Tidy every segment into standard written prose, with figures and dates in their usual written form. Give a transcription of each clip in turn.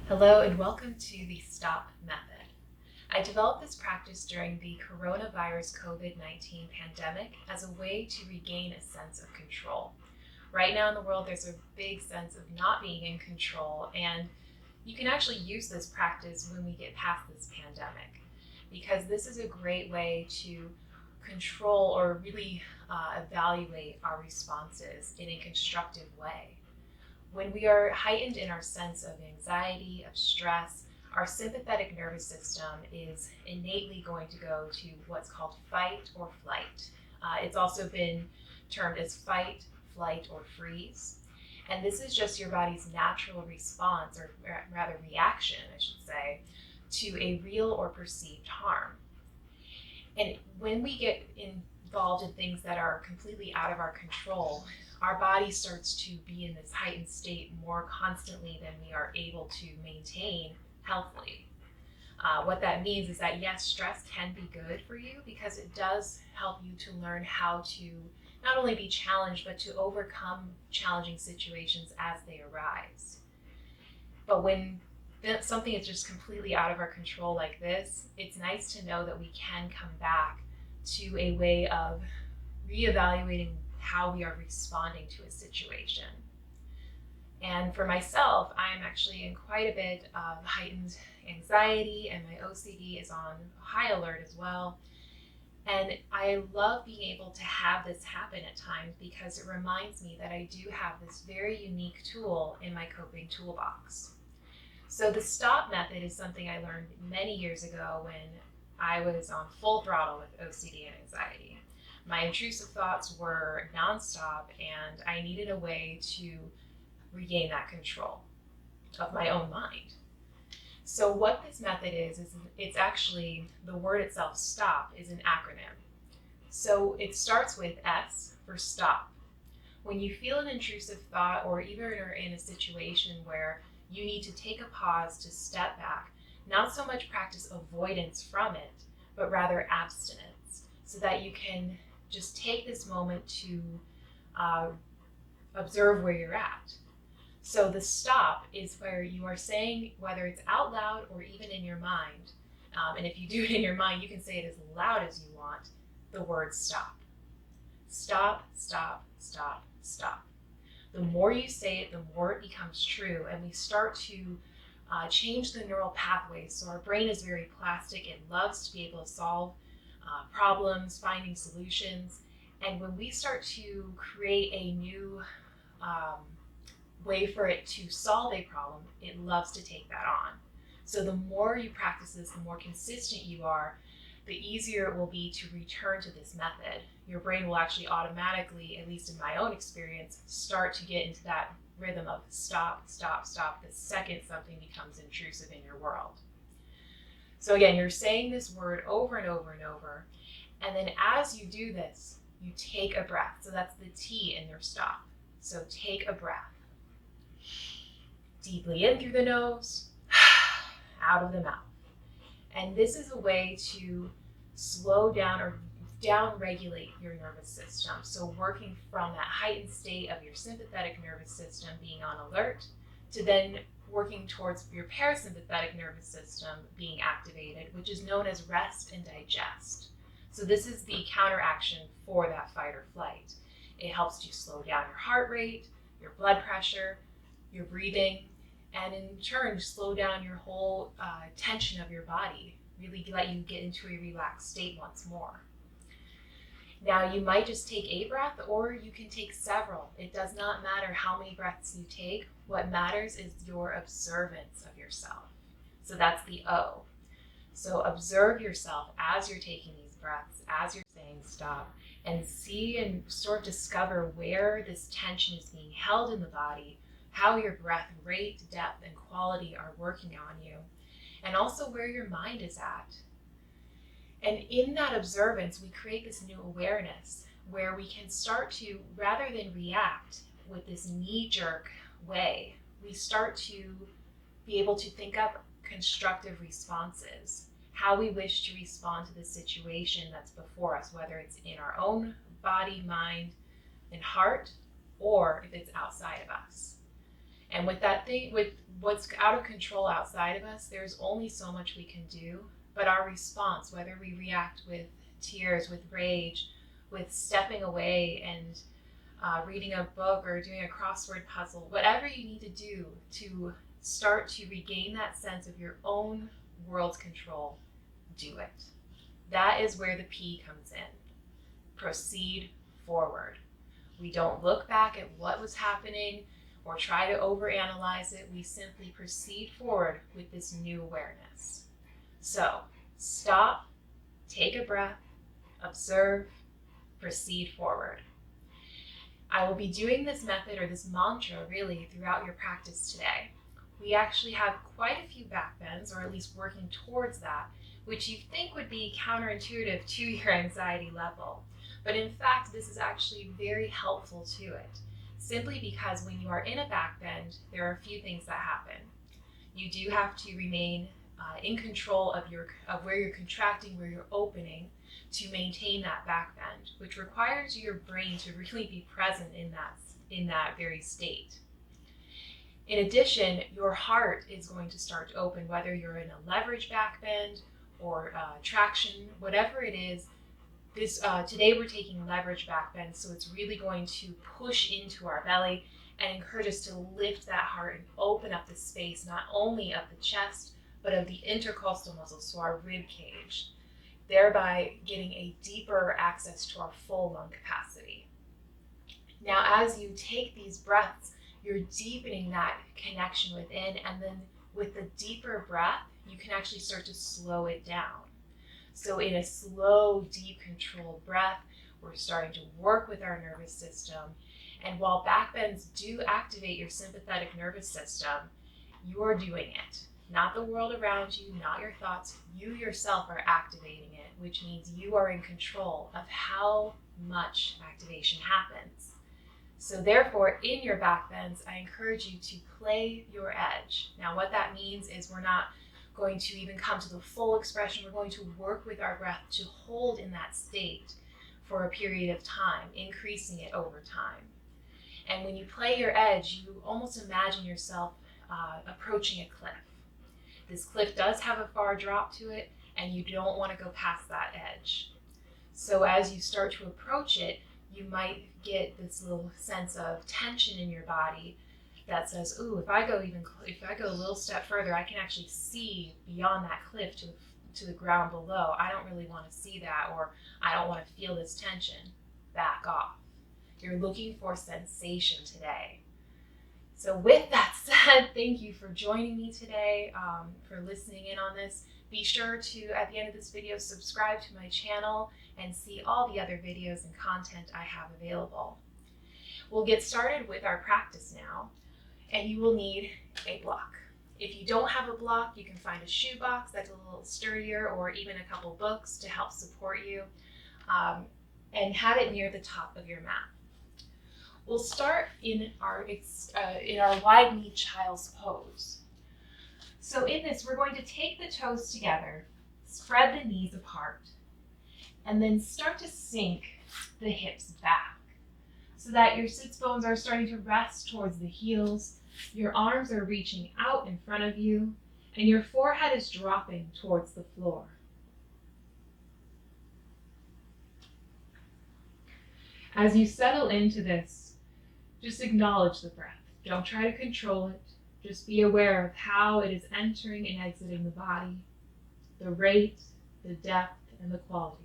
Hello and welcome to the STOP method. I developed this practice during the coronavirus COVID-19 pandemic as a way to regain a sense of control. Right now in the world, there's a big sense of not being in control, and you can actually use this practice when we get past this pandemic, because this is a great way to control or really evaluate our responses in a constructive way. When we are heightened in our sense of anxiety, of stress, our sympathetic nervous system is innately going to go to what's called fight or flight. It's also been termed as fight, flight, or freeze. And this is just your body's natural response, or rather reaction, I should say, to a real or perceived harm. And when we get involved in things that are completely out of our control, our body starts to be in this heightened state more constantly than we are able to maintain healthily. What that means is that yes, stress can be good for you because it does help you to learn how to not only be challenged, but to overcome challenging situations as they arise. But when something is just completely out of our control like this, it's nice to know that we can come back to a way of reevaluating how we are responding to a situation. And for myself, I'm actually in quite a bit of heightened anxiety, and my OCD is on high alert as well. And I love being able to have this happen at times because it reminds me that I do have this very unique tool in my coping toolbox. So the STOP method is something I learned many years ago when I was on full throttle with OCD and anxiety. My intrusive thoughts were nonstop, and I needed a way to regain that control of my own mind. So what this method is it's actually, the word itself, STOP, is an acronym. So it starts with S for stop. When you feel an intrusive thought, or even are in a situation where you need to take a pause to step back, not so much practice avoidance from it, but rather abstinence, so that you can just take this moment to observe where you're at. So the stop is where you are saying, whether it's out loud or even in your mind, and if you do it in your mind, you can say it as loud as you want, the word stop. Stop, stop, stop, stop. The more you say it, the more it becomes true, and we start to change the neural pathways. So our brain is very plastic. It loves to be able to solve problems, finding solutions. And when we start to create a new way for it to solve a problem, it loves to take that on. So the more you practice this, the more consistent you are, the easier it will be to return to this method. Your brain will actually automatically, at least in my own experience, start to get into that rhythm of stop, stop, stop, the second something becomes intrusive in your world. So again, you're saying this word over and over and over, and then as you do this, you take a breath. So that's the T in your stop. So take a breath. Deeply in through the nose, out of the mouth. And this is a way to slow down or down-regulate your nervous system. So working from that heightened state of your sympathetic nervous system being on alert to then working towards your parasympathetic nervous system being activated, which is known as rest and digest. So this is the counteraction for that fight or flight. It helps you slow down your heart rate, your blood pressure, your breathing, and in turn slow down your whole tension of your body, really let you get into a relaxed state once more. Now you might just take a breath, or you can take several. It does not matter how many breaths you take. What matters is your observance of yourself. So that's the O. So observe yourself as you're taking these breaths, as you're saying stop, and see and sort of discover where this tension is being held in the body, how your breath rate, depth, and quality are working on you, and also where your mind is at. And in that observance, we create this new awareness where we can start to, rather than react with this knee-jerk way, we start to be able to think up constructive responses, how we wish to respond to the situation that's before us, whether it's in our own body, mind, and heart, or if it's outside of us. And with that thing, with what's out of control outside of us, there's only so much we can do. But our response, whether we react with tears, with rage, with stepping away and reading a book or doing a crossword puzzle, whatever you need to do to start to regain that sense of your own world's control, do it. That is where the P comes in. Proceed forward. We don't look back at what was happening or try to overanalyze it. We simply proceed forward with this new awareness. So stop, take a breath, observe, proceed forward. I will be doing this method, or this mantra really, throughout your practice today. We actually have quite a few backbends, or at least working towards that, which you think would be counterintuitive to your anxiety level. But in fact, this is actually very helpful to it, simply because when you are in a backbend, there are a few things that happen. You do have to remain in control of where you're contracting, where you're opening, to maintain that backbend, which requires your brain to really be present in that very state. In addition, your heart is going to start to open, whether you're in a leverage backbend or traction, whatever it is. Today we're taking leverage backbend, so it's really going to push into our belly and encourage us to lift that heart and open up the space, not only of the chest, but of the intercostal muscles, so our rib cage, thereby getting a deeper access to our full lung capacity. Now, as you take these breaths, you're deepening that connection within, and then with the deeper breath, you can actually start to slow it down. So in a slow, deep, controlled breath, we're starting to work with our nervous system. And while backbends do activate your sympathetic nervous system, you're doing it. Not the world around you, not your thoughts. You yourself are activating it, which means you are in control of how much activation happens. So therefore, in your backbends, I encourage you to play your edge. Now, what that means is we're not going to even come to the full expression. We're going to work with our breath to hold in that state for a period of time, increasing it over time. And when you play your edge, you almost imagine yourself approaching a cliff. This cliff does have a far drop to it, and you don't want to go past that edge. So as you start to approach it, you might get this little sense of tension in your body that says, ooh, if I go a little step further, I can actually see beyond that cliff to the ground below. I don't really want to see that, or I don't want to feel this tension. Back off. You're looking for sensation today. So with that said, thank you for joining me today, for listening in on this. Be sure to, at the end of this video, subscribe to my channel and see all the other videos and content I have available. We'll get started with our practice now, and you will need a block. If you don't have a block, you can find a shoebox that's a little sturdier, or even a couple books to help support you, and have it near the top of your mat. We'll start in our wide knee child's pose. So in this, we're going to take the toes together, spread the knees apart, and then start to sink the hips back so that your sits bones are starting to rest towards the heels, your arms are reaching out in front of you, and your forehead is dropping towards the floor. As you settle into this, just acknowledge the breath. Don't try to control it. Just be aware of how it is entering and exiting the body, the rate, the depth, and the quality.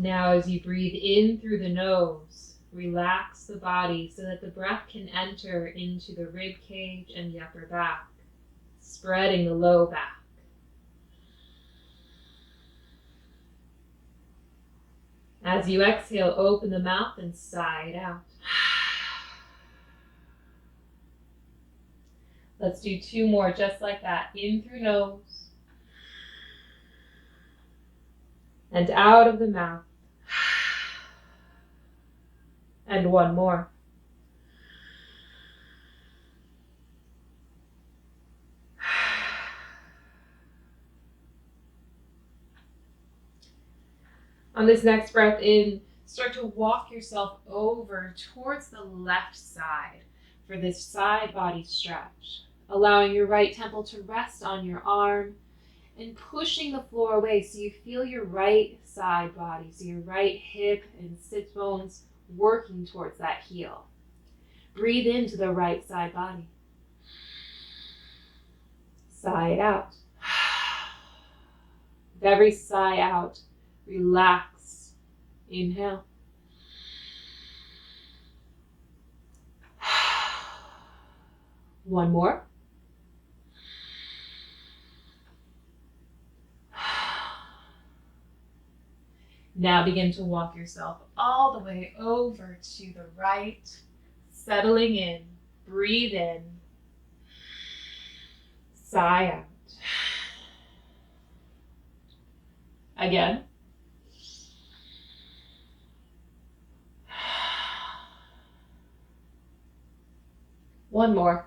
Now, as you breathe in through the nose, relax the body so that the breath can enter into the rib cage and the upper back, spreading the low back. As you exhale, open the mouth and sigh it out. Let's do 2 more just like that. In through nose and out of the mouth. And 1 more. On this next breath in, start to walk yourself over towards the left side for this side body stretch, allowing your right temple to rest on your arm and pushing the floor away so you feel your right side body, so your right hip and sit bones working towards that heel. Breathe into the right side body. Sigh it out. With every sigh out, relax. Inhale. One more. Now begin to walk yourself all the way over to the right, settling in. Breathe in. Sigh out. Again. One more.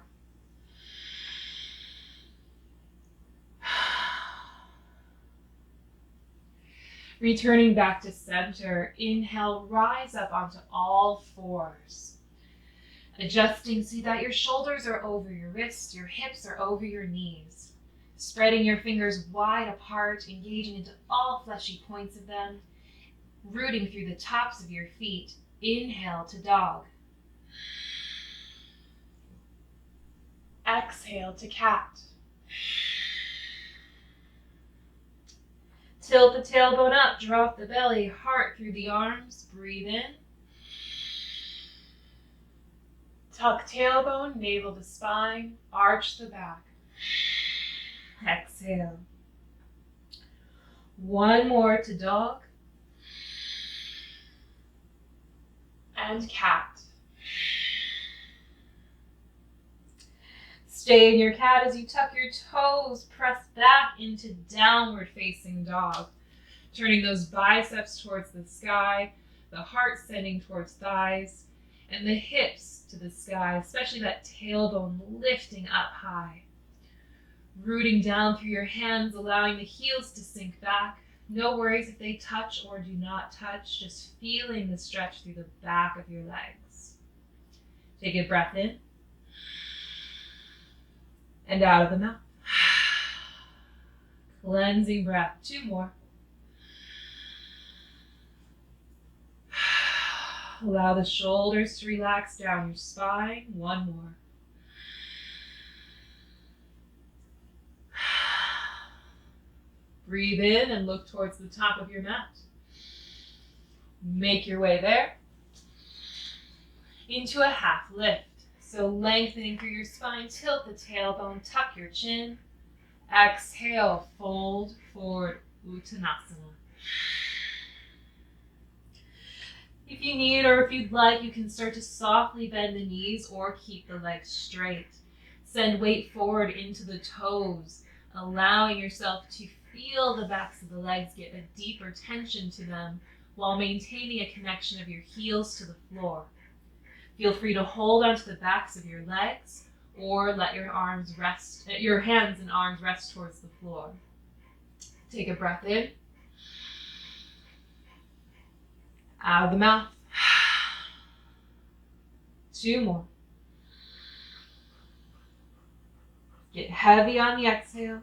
Returning back to center, inhale, rise up onto all fours. Adjusting so that your shoulders are over your wrists, your hips are over your knees. Spreading your fingers wide apart, engaging into all fleshy points of them. Rooting through the tops of your feet. Inhale to dog. Exhale to cat. Tilt the tailbone up, drop the belly, heart through the arms, breathe in. Tuck tailbone, navel to spine, arch the back. Exhale. One more to dog. And cat. Stay in your cat as you tuck your toes, press back into downward facing dog. Turning those biceps towards the sky, the heart sending towards thighs, and the hips to the sky, especially that tailbone lifting up high. Rooting down through your hands, allowing the heels to sink back. No worries if they touch or do not touch, just feeling the stretch through the back of your legs. Take a breath in. And out of the mouth. Cleansing breath. 2 more. Allow the shoulders to relax down your spine. 1 more. Breathe in and look towards the top of your mat. Make your way there. Into a half lift. So lengthening through your spine, tilt the tailbone, tuck your chin. Exhale, fold forward, Uttanasana. If you need or if you'd like, you can start to softly bend the knees or keep the legs straight. Send weight forward into the toes, allowing yourself to feel the backs of the legs get a deeper tension to them while maintaining a connection of your heels to the floor. Feel free to hold onto the backs of your legs or let your hands and arms rest towards the floor. Take a breath in. Out of the mouth. 2 more. Get heavy on the exhale.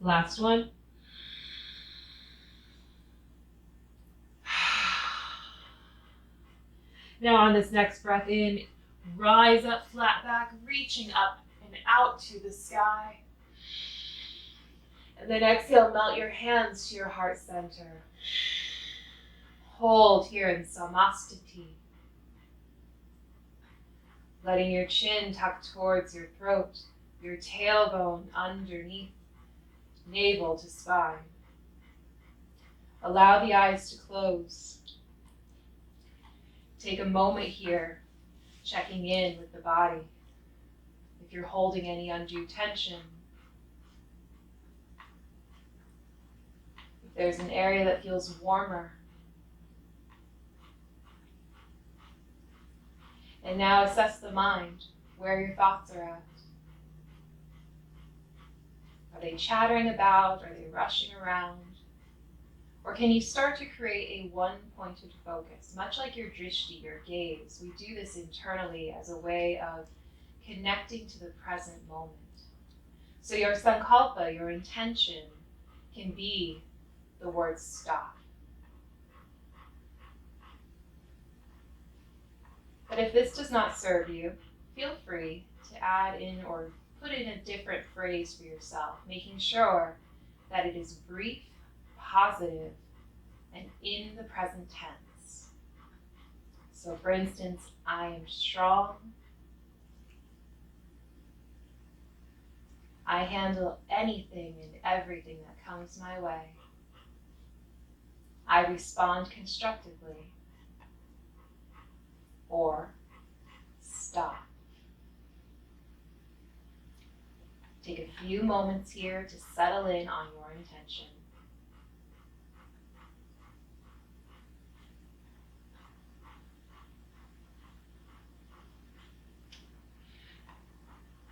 Last one. Now on this next breath in, rise up flat back, reaching up and out to the sky. And then exhale, melt your hands to your heart center. Hold here in Samastiti. Letting your chin tuck towards your throat, your tailbone underneath, navel to spine. Allow the eyes to close. Take a moment here, checking in with the body. If you're holding any undue tension, if there's an area that feels warmer. And now assess the mind, where your thoughts are at. Are they chattering about? Are they rushing around? Or can you start to create a one-pointed focus, much like your drishti, your gaze? We do this internally as a way of connecting to the present moment. So your sankalpa, your intention, can be the word stop. But if this does not serve you, feel free to add in or put in a different phrase for yourself, making sure that it is brief, positive, and in the present tense. So for instance, I am strong. I handle anything and everything that comes my way. I respond constructively. Or stop. Take a few moments here to settle in on your intention.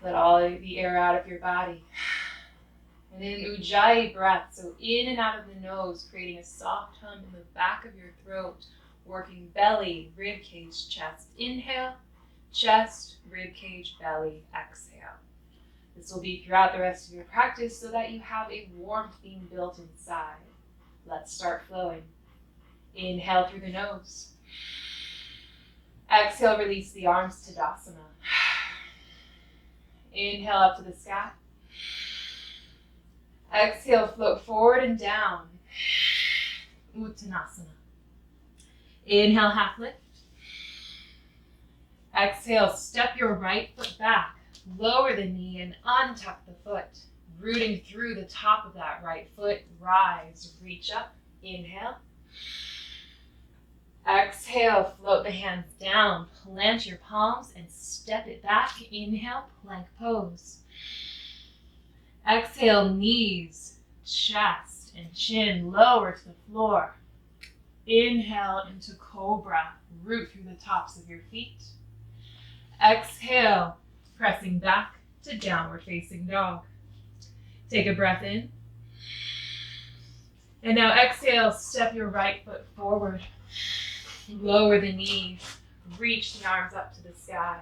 Let all the air out of your body. And then Ujjayi breath, so in and out of the nose, creating a soft hum in the back of your throat, working belly, rib cage, chest. Inhale, chest, rib cage, belly, exhale. This will be throughout the rest of your practice so that you have a warmth being built inside. Let's start flowing. Inhale through the nose. Exhale, release the arms to Tadasana. Inhale up to the sky. Exhale, float forward and down. Uttanasana. Inhale, half lift. Exhale, step your right foot back. Lower the knee and untuck the foot. Rooting through the top of that right foot. Rise, reach up. Inhale. Exhale, float the hands down. Plant your palms and step it back. Inhale, plank pose. Exhale, knees, chest, and chin lower to the floor. Inhale into cobra. Root through the tops of your feet. Exhale, pressing back to downward facing dog. Take a breath in. And now exhale, step your right foot forward. Lower the knees. Reach the arms up to the sky.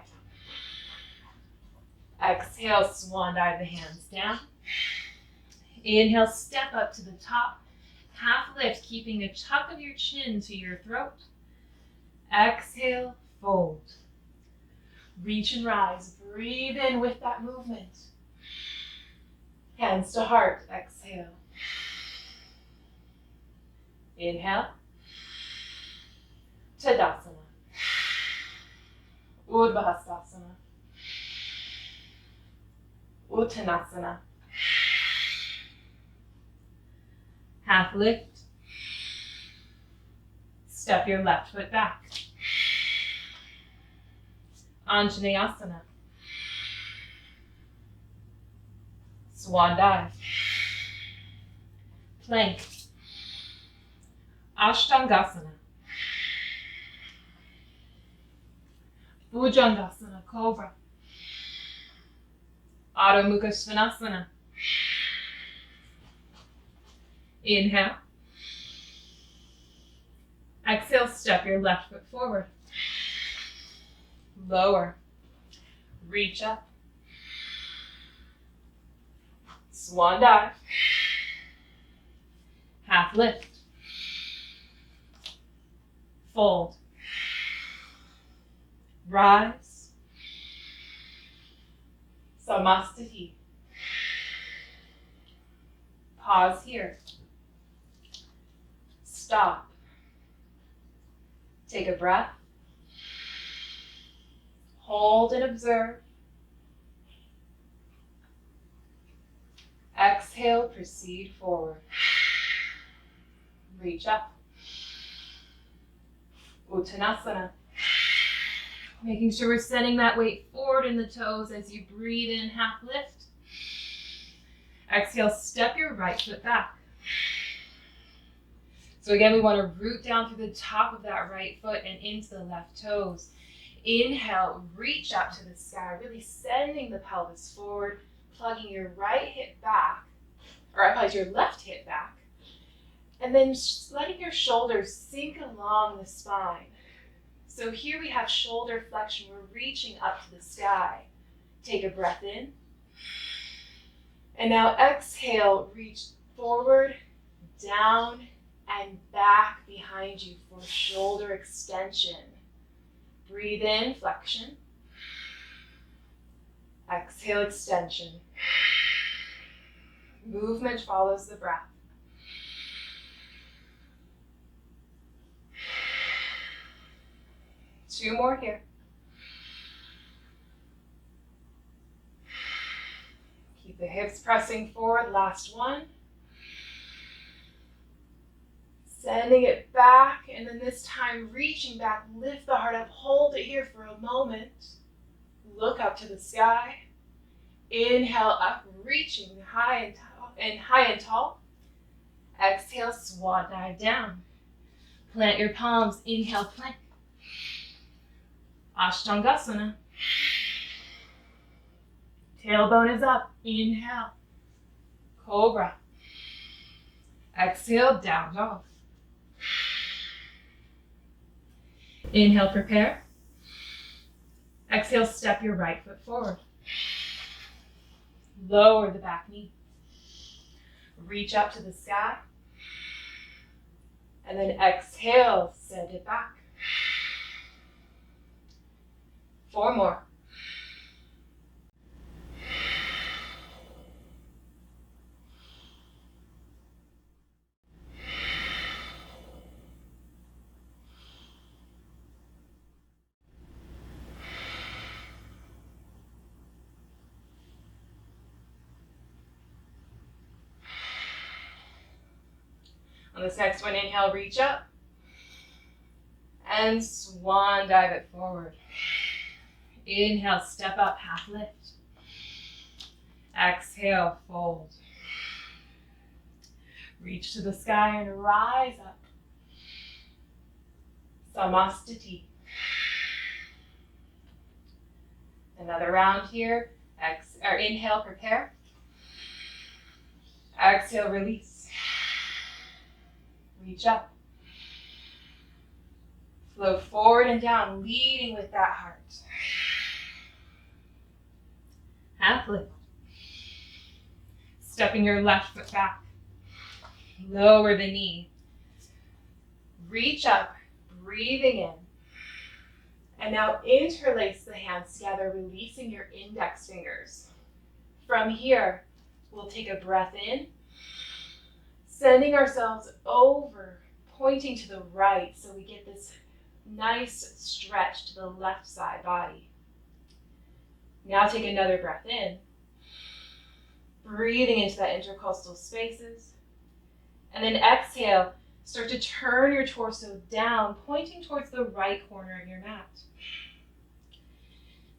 Exhale, swan dive the hands down. Inhale, step up to the top. Half lift, keeping a tuck of your chin to your throat. Exhale, fold. Reach and rise. Breathe in with that movement. Hands to heart. Exhale. Inhale. Tadasana. Urdhvastasana. Uttanasana. Half lift. Step your left foot back. Anjaneyasana. Swan dive. Plank. Ashtangasana. Bhujangasana, cobra. Adho Mukha Svanasana. Inhale. Exhale, step your left foot forward. Lower. Reach up. Swan dive. Half lift. Fold. Rise. Samastiti. Pause here. Stop. Take a breath. Hold and observe. Exhale, proceed forward. Reach up. Uttanasana. Making sure we're sending that weight forward in the toes as you breathe in, half lift. Exhale, step your right foot back. So again, we want to root down through the top of that right foot and into the left toes. Inhale, reach up to the sky, really sending the pelvis forward, plugging your right hip back, or I apologize, your left hip back, and then letting your shoulders sink along the spine. So here we have shoulder flexion. We're reaching up to the sky. Take a breath in. And now exhale, reach forward, down, and back behind you for shoulder extension. Breathe in, flexion. Exhale, extension. Movement follows the breath. Two more here. Keep the hips pressing forward. Last one. Sending it back, and then this time reaching back, lift the heart up, hold it here for a moment. Look up to the sky. Inhale up, reaching high and tall. Exhale, swan dive down. Plant your palms, inhale, plank. Ashtangasana. Tailbone is up, inhale. Cobra. Exhale, down dog. Inhale, prepare. Exhale, step your right foot forward. Lower the back knee. Reach up to the sky. And then exhale, send it back. 4 more. On this next one, inhale, reach up. And swan dive it forward. Inhale, step up, half lift. Exhale, fold. Reach to the sky and rise up. Samastiti. Another round here. Inhale, prepare. Exhale, release. Reach up. Flow forward and down, leading with that heart. Half lift. Stepping your left foot back. Lower the knee. Reach up, breathing in. And now interlace the hands together, releasing your index fingers. From here, we'll take a breath in, sending ourselves over, pointing to the right so we get this nice stretch to the left side body. Now take another breath in, breathing into that intercostal spaces. And then exhale, start to turn your torso down, pointing towards the right corner of your mat.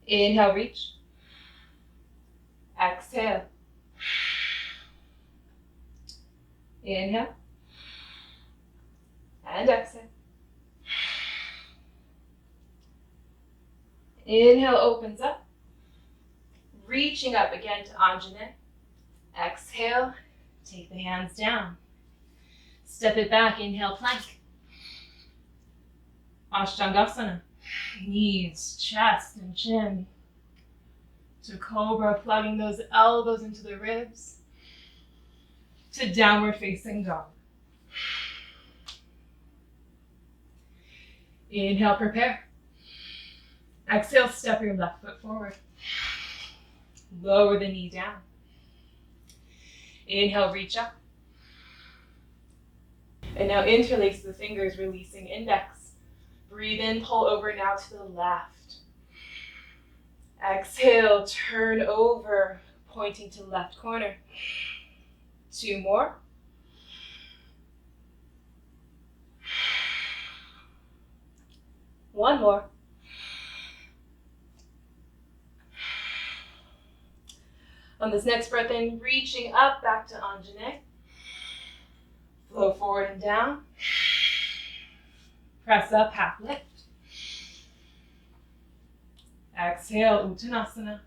Inhale, reach. Exhale. Inhale. And exhale. Inhale opens up. Reaching up again to Anjane. Exhale, take the hands down. Step it back, inhale, plank. Ashtangasana. Knees, chest, and chin. To cobra, plugging those elbows into the ribs. To downward facing dog. Inhale, prepare. Exhale, step your left foot forward. Lower the knee down. Inhale, reach up. And now interlace the fingers, releasing index. Breathe in, pull over now to the left. Exhale, turn over, pointing to left corner. 2 more. One more. On this next breath in, reaching up back to Anjane. Flow forward and down. Press up, half lift. Exhale, Uttanasana.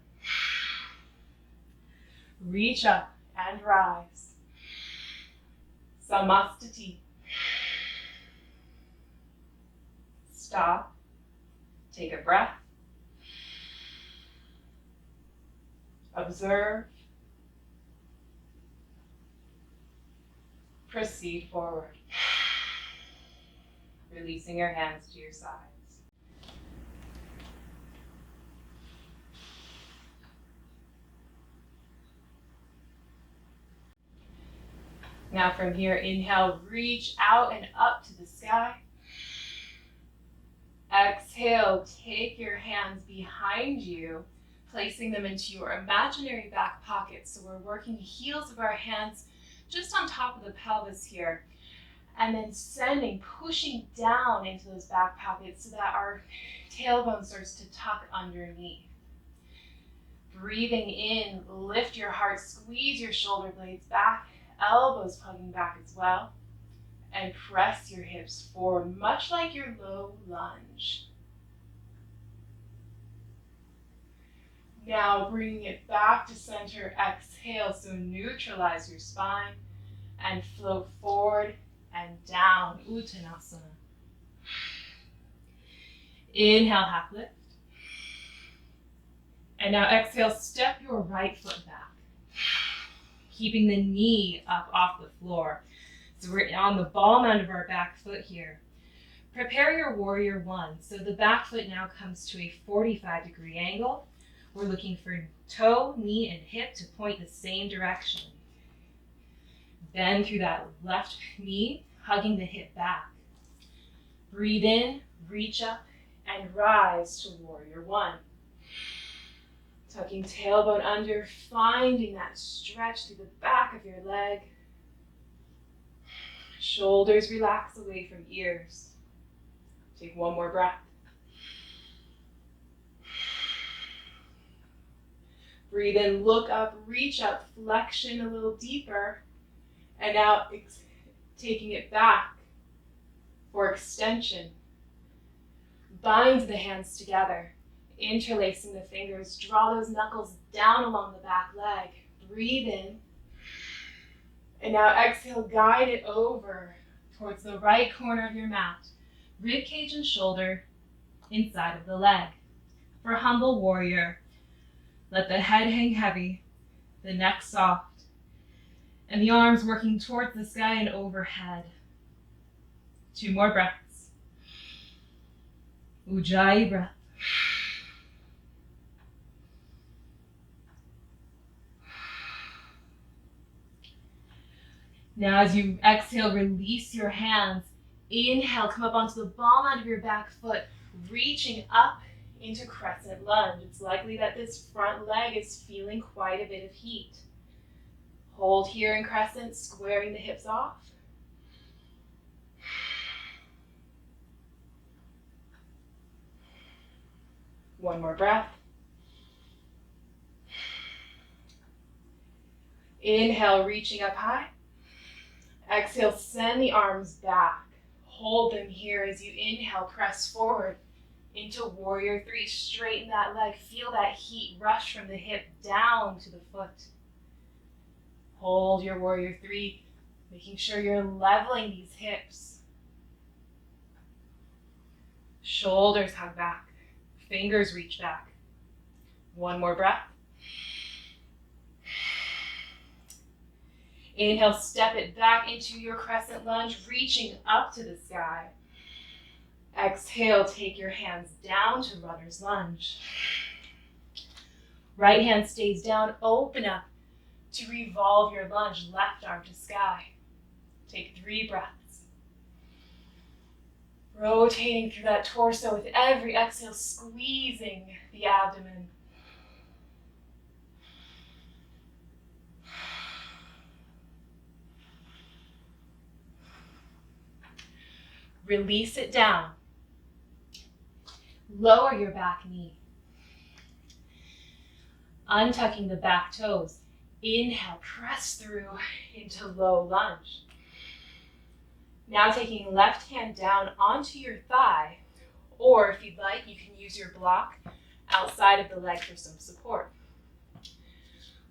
Reach up and rise. Samastiti. Stop. Take a breath. Observe. Proceed forward. Releasing your hands to your sides. Now from here, inhale, reach out and up to the sky. Exhale, take your hands behind you, placing them into your imaginary back pockets. So we're working the heels of our hands just on top of the pelvis here. And then sending, pushing down into those back pockets so that our tailbone starts to tuck underneath. Breathing in, lift your heart, squeeze your shoulder blades back, elbows hugging back as well. And press your hips forward, much like your low lunge. Now bringing it back to center, exhale, so neutralize your spine and float forward and down, Uttanasana. Inhale, half lift. And now exhale, step your right foot back, keeping the knee up off the floor. So we're on the ball mound of our back foot here. Prepare your warrior one. So the back foot now comes to a 45-degree angle. We're looking for toe, knee, and hip to point the same direction. Bend through that left knee, hugging the hip back. Breathe in, reach up, and rise to warrior one. Tucking tailbone under, finding that stretch through the back of your leg. Shoulders relax away from ears. Take one more breath. Breathe in, look up, reach up, flexion a little deeper. And now taking it back for extension. Bind the hands together, interlacing the fingers. Draw those knuckles down along the back leg. Breathe in. And now exhale, guide it over towards the right corner of your mat. Rib cage and shoulder inside of the leg. For humble warrior, let the head hang heavy, the neck soft, and the arms working towards the sky and overhead. 2 more breaths. Ujjayi breath. Now as you exhale, release your hands. Inhale, come up onto the ball mound of your back foot, reaching up into crescent lunge. It's likely that this front leg is feeling quite a bit of heat. Hold here in crescent, squaring the hips off. One more breath. Inhale, reaching up high. Exhale, send the arms back. Hold them here as you inhale, press forward into warrior three. Straighten that leg. Feel that heat rush from the hip down to the foot. Hold your warrior three, making sure you're leveling these hips. Shoulders hug back. Fingers reach back. One more breath. Inhale, step it back into your crescent lunge, reaching up to the sky. Exhale, take your hands down to runner's lunge. Right hand stays down, open up to revolve your lunge, left arm to sky. Take 3 breaths. Rotating through that torso with every exhale, squeezing the abdomen. Release it down. Lower your back knee. Untucking the back toes. Inhale, press through into low lunge. Now taking left hand down onto your thigh, or if you'd like, you can use your block outside of the leg for some support.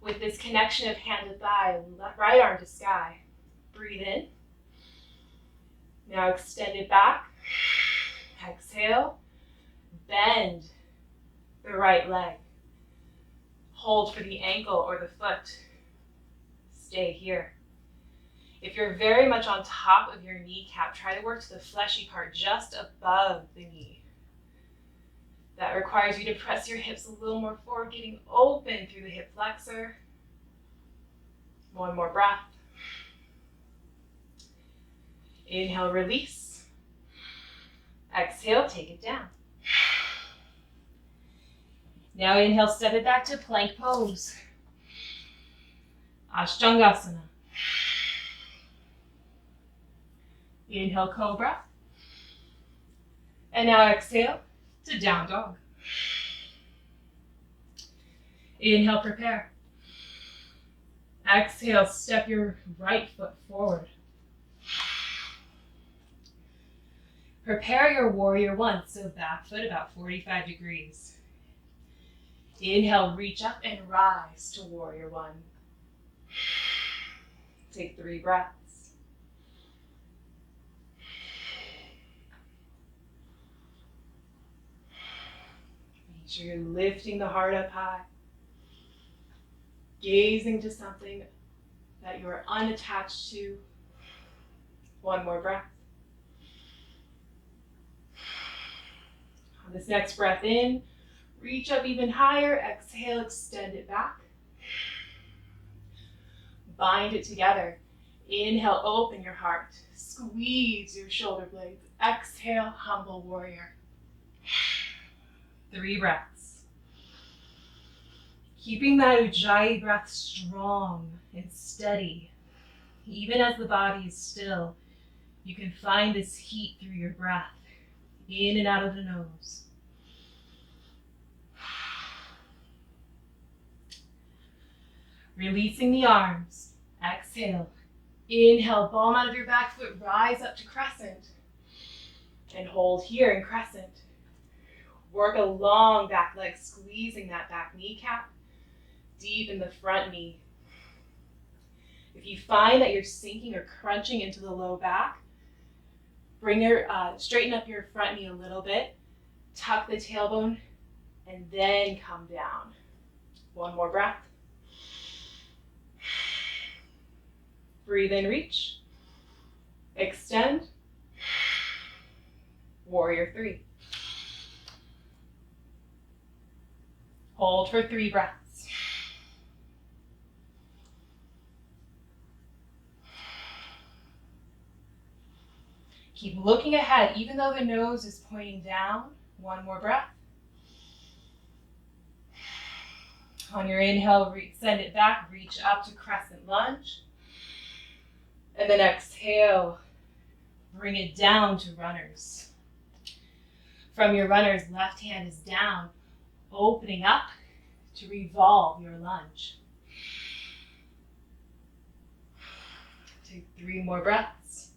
With this connection of hand to thigh, right arm to sky, breathe in. Now extend it back. Exhale, bend the right leg. Hold for the ankle or the foot. Stay here. If you're very much on top of your kneecap, try to work to the fleshy part just above the knee. That requires you to press your hips a little more forward, getting open through the hip flexor. One more breath. Inhale, release. Exhale, take it down. Now inhale, step it back to plank pose. Ashtangasana. Inhale, cobra. And now exhale to down dog. Inhale, prepare. Exhale, step your right foot forward. Prepare your warrior one, so back foot about 45 degrees. Inhale, reach up and rise to warrior one. Take 3 breaths. Make sure you're lifting the heart up high, gazing to something that you are unattached to. One more breath. On this next breath in, reach up even higher. Exhale, extend it back. Bind it together. Inhale, open your heart. Squeeze your shoulder blades. Exhale, humble warrior. 3 breaths. Keeping that Ujjayi breath strong and steady. Even as the body is still, you can find this heat through your breath, in and out of the nose. Releasing the arms. Exhale. Inhale, palm out of your back foot, rise up to crescent. And hold here in crescent. Work a long back leg, squeezing that back kneecap deep in the front knee. If you find that you're sinking or crunching into the low back, straighten up your front knee a little bit, tuck the tailbone, and then come down. One more breath. Breathe in, reach. Extend. Warrior 3. Hold for 3 breaths. Keep looking ahead, even though the nose is pointing down. One more breath. On your inhale, send it back, reach up to crescent lunge. And then exhale, bring it down to runners. From your runners, left hand is down, opening up to revolve your lunge. Take 3 more breaths.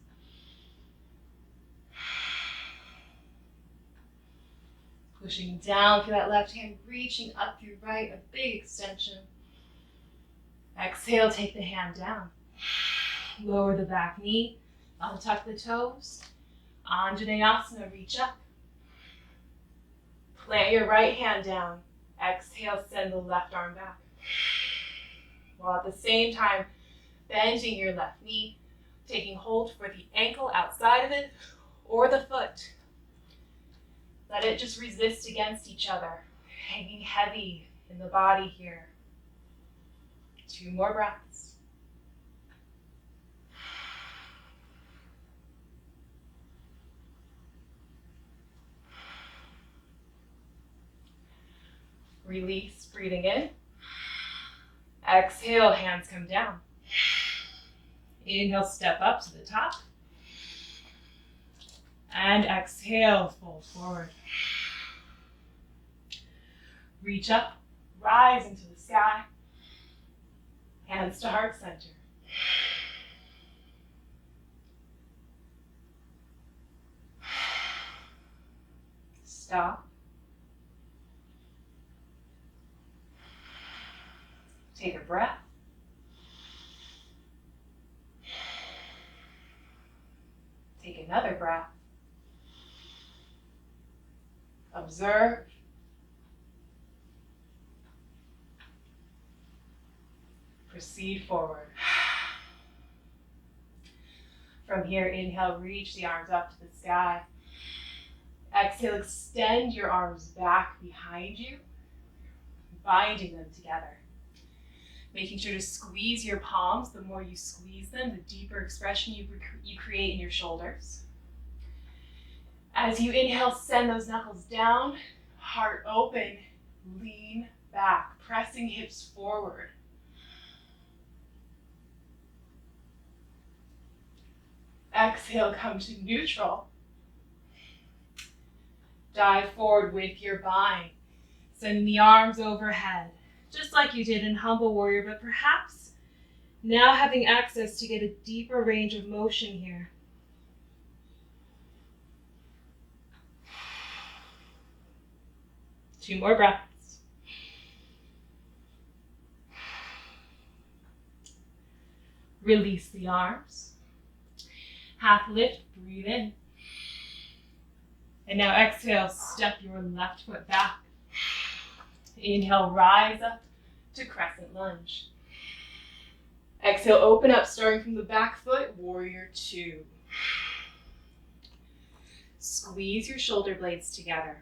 Pushing down through that left hand, reaching up through right, a big extension. Exhale, take the hand down. Lower the back knee, untuck the toes. Anjaneyasana, reach up. Plant your right hand down. Exhale, send the left arm back. While at the same time, bending your left knee, taking hold for the ankle outside of it or the foot. Let it just resist against each other, hanging heavy in the body here. 2 more breaths. Release, breathing in. Exhale, hands come down. Inhale, step up to the top. And exhale, fold forward. Reach up, rise into the sky. Hands to heart center. Stop. Take a breath. Take another breath. Observe. Proceed forward. From here, inhale, reach the arms up to the sky. Exhale, extend your arms back behind you, binding them together. Making sure to squeeze your palms. The more you squeeze them, the deeper expression you create in your shoulders. As you inhale, send those knuckles down, heart open, lean back, pressing hips forward. Exhale, come to neutral. Dive forward with your bind, sending the arms overhead, just like you did in Humble Warrior, but perhaps now having access to get a deeper range of motion here. Two more breaths. Release the arms. Half lift, breathe in. And now exhale, step your left foot back. Inhale, rise up to crescent lunge. Exhale, open up, starting from the back foot, warrior two. Squeeze your shoulder blades together.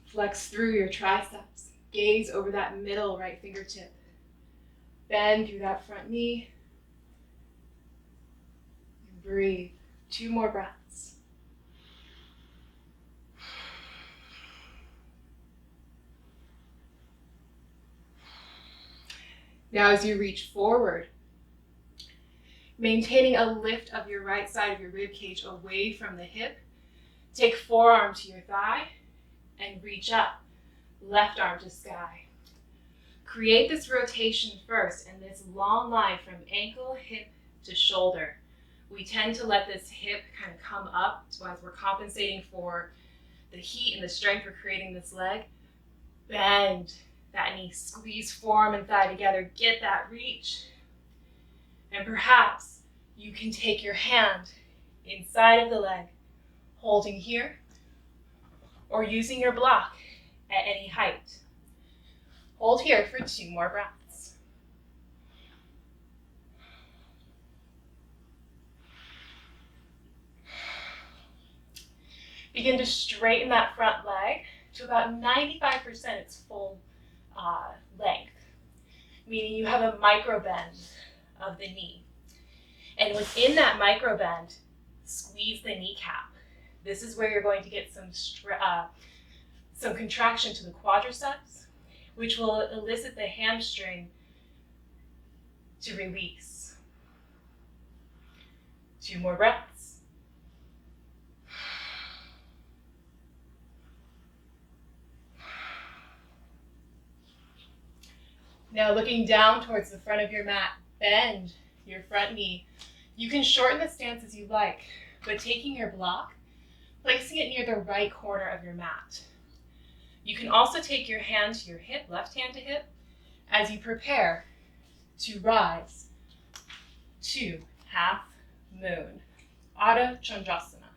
Flex through your triceps. Gaze over that middle right fingertip. Bend through that front knee. And breathe. Two more breaths. Now as you reach forward, maintaining a lift of your right side of your rib cage away from the hip, take forearm to your thigh and reach up, left arm to sky. Create this rotation first and this long line from ankle, hip to shoulder. We tend to let this hip kind of come up as we're compensating for the heat and the strength we're creating this leg. Bend that knee, squeeze forearm and thigh together, get that reach. And perhaps you can take your hand inside of the leg, holding here, or using your block at any height. Hold here for two more breaths. Begin to straighten that front leg to about 95% its full length, meaning you have a micro bend of the knee. And within that micro bend, squeeze the kneecap. This is where you're going to get some contraction to the quadriceps, which will elicit the hamstring to release. Two more breaths. Now looking down towards the front of your mat, bend your front knee. You can shorten the stance as you like, but taking your block, placing it near the right corner of your mat. You can also take your hand to your hip, left hand to hip, as you prepare to rise to half moon, Ardha Chandrasana.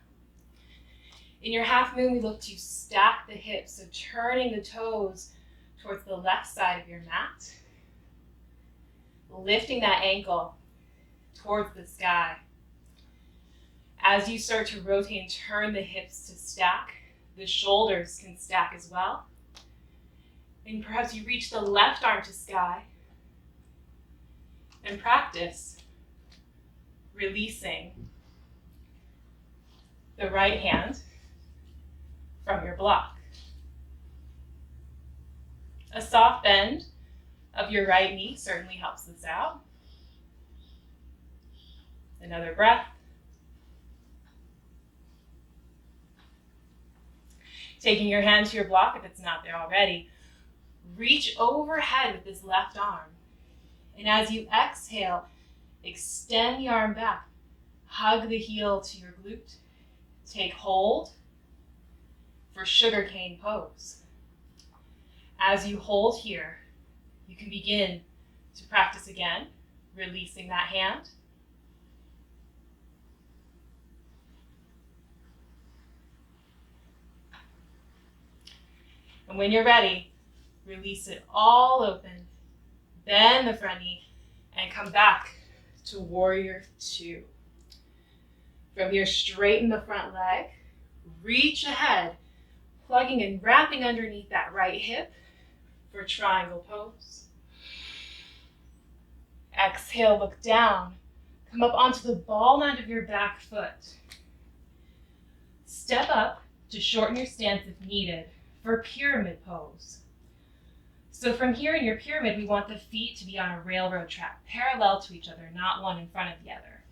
In your half moon, we look to stack the hips, so turning the toes towards the left side of your mat, lifting that ankle towards the sky. As you start to rotate and turn the hips to stack, the shoulders can stack as well. And perhaps you reach the left arm to sky and practice releasing the right hand from your block. A soft bend of your right knee certainly helps this out. Another breath. Taking your hand to your block if it's not there already, reach overhead with this left arm. And as you exhale, extend the arm back. Hug the heel to your glute. Take hold for sugarcane pose. As you hold here, you can begin to practice again, releasing that hand. And when you're ready, release it all open. Bend the front knee and come back to warrior two. From here, straighten the front leg, reach ahead, plugging and wrapping underneath that right hip for triangle pose. Exhale, look down. Come up onto the ball end of your back foot. Step up to shorten your stance if needed for pyramid pose. So from here in your pyramid, we want the feet to be on a railroad track, parallel to each other, not one in front of the other.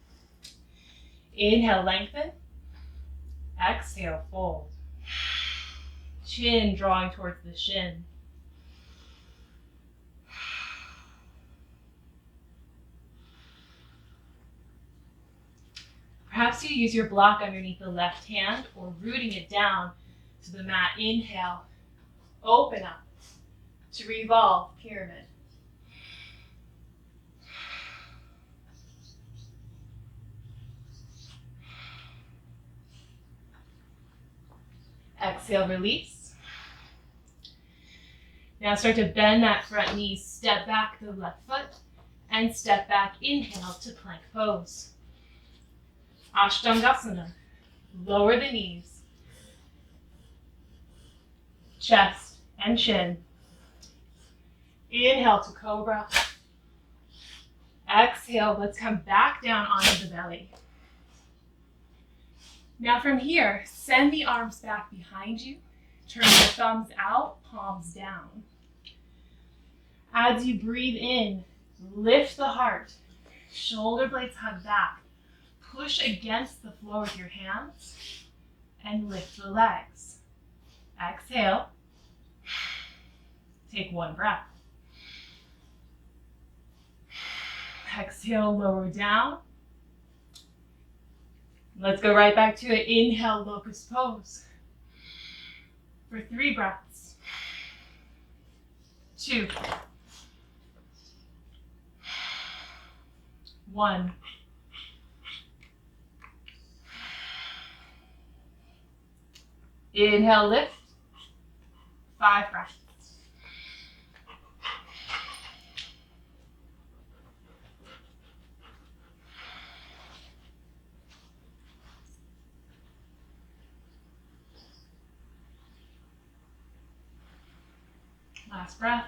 Inhale, lengthen. Exhale, fold. Chin drawing towards the shin. Perhaps you use your block underneath the left hand or rooting it down to the mat. Inhale, open up to revolve pyramid. Exhale, release. Now start to bend that front knee, step back the left foot, and step back. Inhale to plank pose. Ashtangasana. Lower the knees, chest and chin. Inhale to cobra. Exhale, let's come back down onto the belly. Now from here, send the arms back behind you. Turn your thumbs out, palms down. As you breathe in, lift the heart. Shoulder blades hug back. Push against the floor with your hands and lift the legs. Exhale. Take one breath. Exhale, lower down. Let's go right back to it. Inhale, locust pose for 3 breaths. 2. 1. Inhale, lift. 5 breaths. Last breath.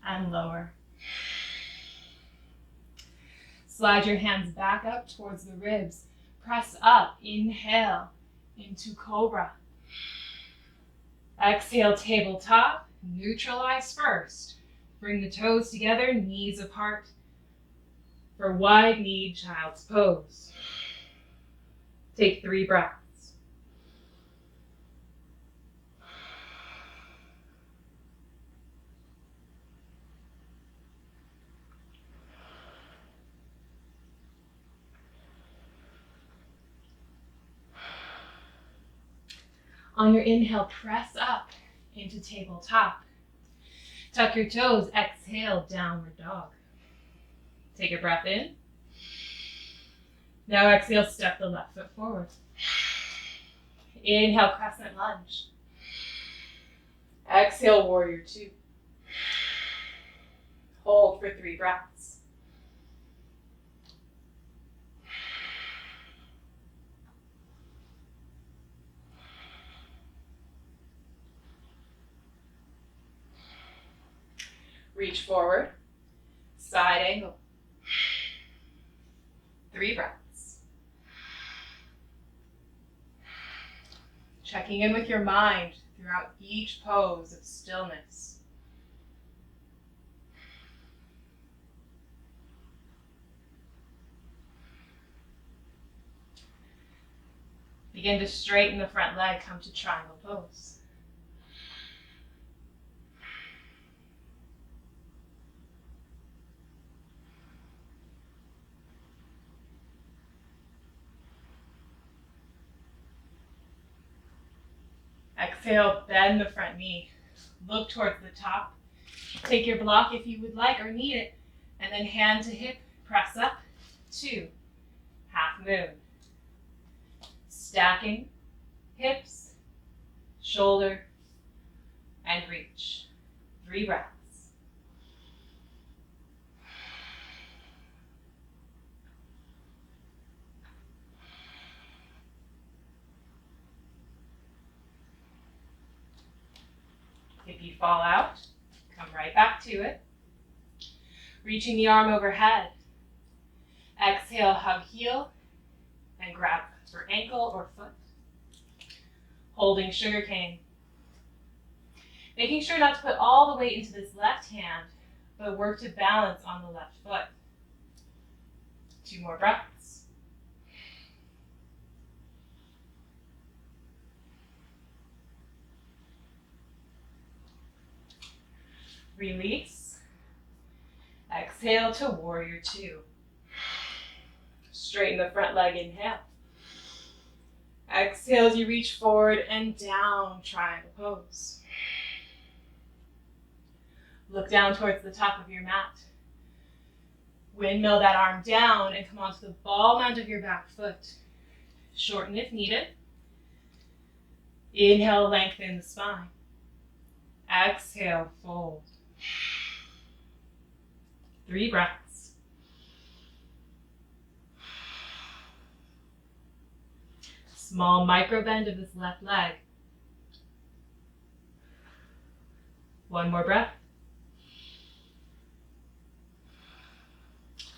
And lower. Slide your hands back up towards the ribs. Press up. Inhale into cobra. Exhale, tabletop. Neutralize first. Bring the toes together, knees apart for wide-kneed child's pose. Take 3 breaths. On your inhale, press up into tabletop. Tuck your toes, exhale, downward dog. Take a breath in. Now exhale, step the left foot forward. Inhale, crescent lunge. Exhale, warrior two. Hold for 3 breaths. Reach forward, side angle. 3 breaths. Checking in with your mind throughout each pose of stillness. Begin to straighten the front leg, come to triangle pose. Exhale, bend the front knee. Look towards the top. Take your block if you would like or need it, and then hand to hip, press up, 2, half moon. Stacking, hips, shoulder, and reach. 3 breaths. If you fall out, come right back to it. Reaching the arm overhead. Exhale, hug heel, and grab for ankle or foot. Holding sugar cane. Making sure not to put all the weight into this left hand, but work to balance on the left foot. 2 more breaths. Release. Exhale to warrior 2. Straighten the front leg, inhale. Exhale as you reach forward and down, triangle pose. Look down towards the top of your mat. Windmill that arm down and come onto the ball mount of your back foot. Shorten if needed. Inhale, lengthen the spine. Exhale, fold. 3 breaths. Small micro bend of this left leg. 1 more breath.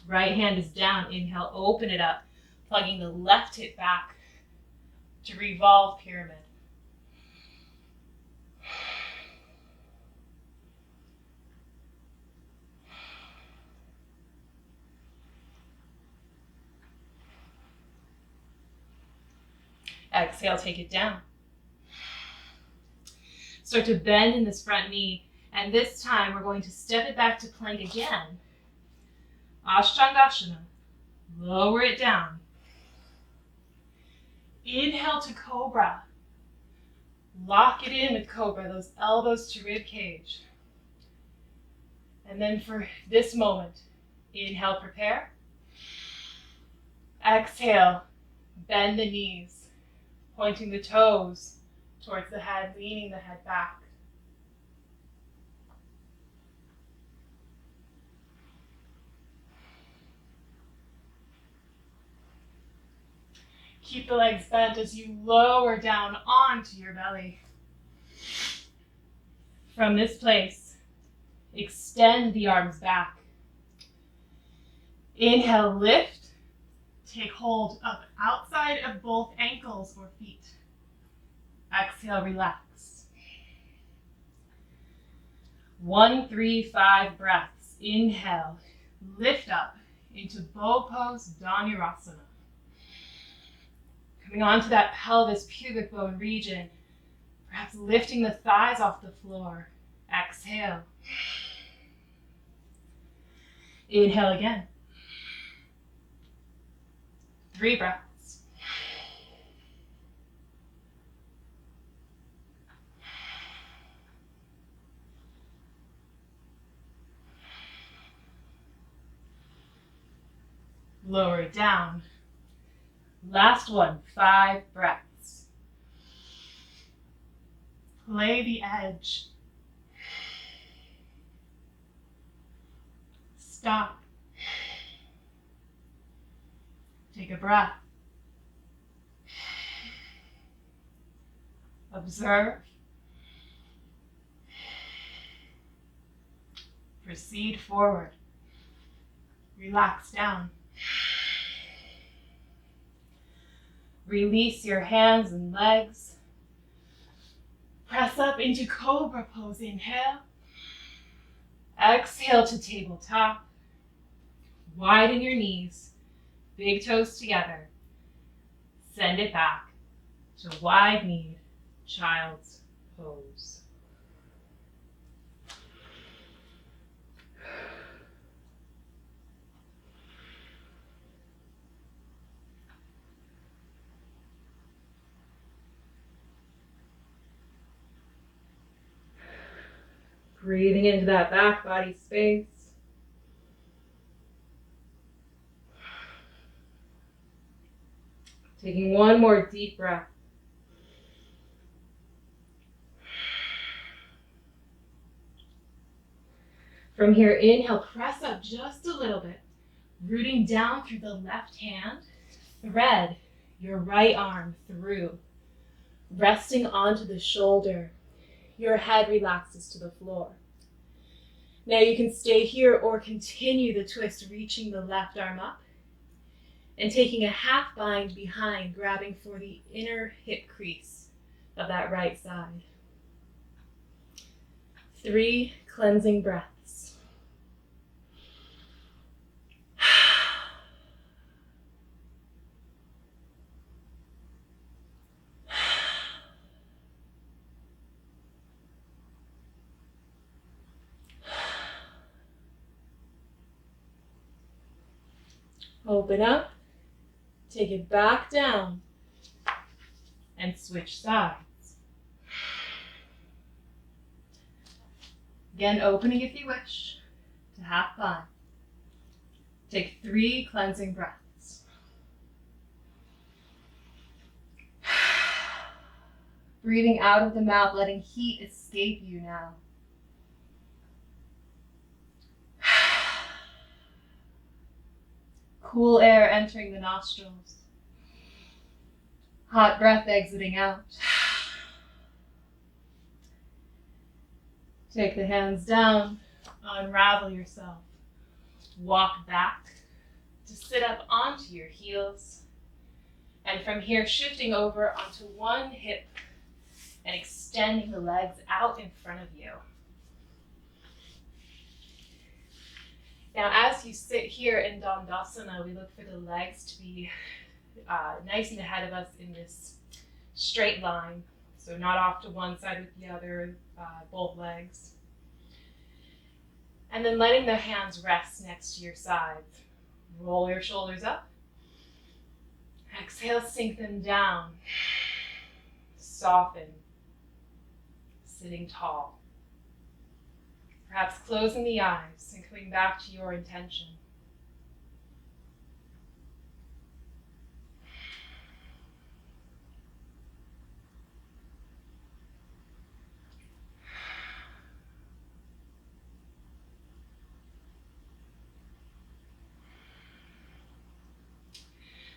Right hand is down. Inhale, open it up, plugging the left hip back to revolve pyramid. Exhale, take it down. Start to bend in this front knee, and this time we're going to step it back to plank again. Ashtangashana. Lower it down. Inhale to cobra. Lock it in with cobra, those elbows to rib cage. And then for this moment, inhale, prepare. Exhale, bend the knees, pointing the toes towards the head, leaning the head back. Keep the legs bent as you lower down onto your belly. From this place, extend the arms back. Inhale, lift. Take hold up outside of both ankles or feet. Exhale, relax. 1, 3, 5 breaths. Inhale, lift up into bow pose, Dhanurasana. Coming onto that pelvis, pubic bone region, perhaps lifting the thighs off the floor. Exhale. Inhale again. 3 breaths. Lower it down. Last one, 5 breaths. Play the edge. Stop. Take a breath. Observe. Proceed forward. Relax down. Release your hands and legs. Press up into cobra pose. Inhale. Exhale to tabletop. Widen your knees. Big toes together. Send it back. to wide-kneed child's pose. Breathing into that back body space. Taking one more deep breath. From here, inhale, press up just a little bit. Rooting down through the left hand. Thread your right arm through. Resting onto the shoulder. Your head relaxes to the floor. Now you can stay here or continue the twist, reaching the left arm up and taking a half bind behind, grabbing for the inner hip crease of that right side. 3 cleansing breaths. Open up, take it back down, and switch sides. Again, opening if you wish to half bind. Take 3 cleansing breaths. Breathing out of the mouth, letting heat escape you now. Cool air entering the nostrils. Hot breath exiting out. Take the hands down, unravel yourself. Walk back to sit up onto your heels. And from here, shifting over onto one hip and extending the legs out in front of you. Now, as you sit here in Dandasana, we look for the legs to be nice and ahead of us in this straight line. So not off to one side with the other, both legs. And then letting the hands rest next to your sides. Roll your shoulders up. Exhale, sink them down. Soften. Sitting tall. Perhaps closing the eyes and coming back to your intention.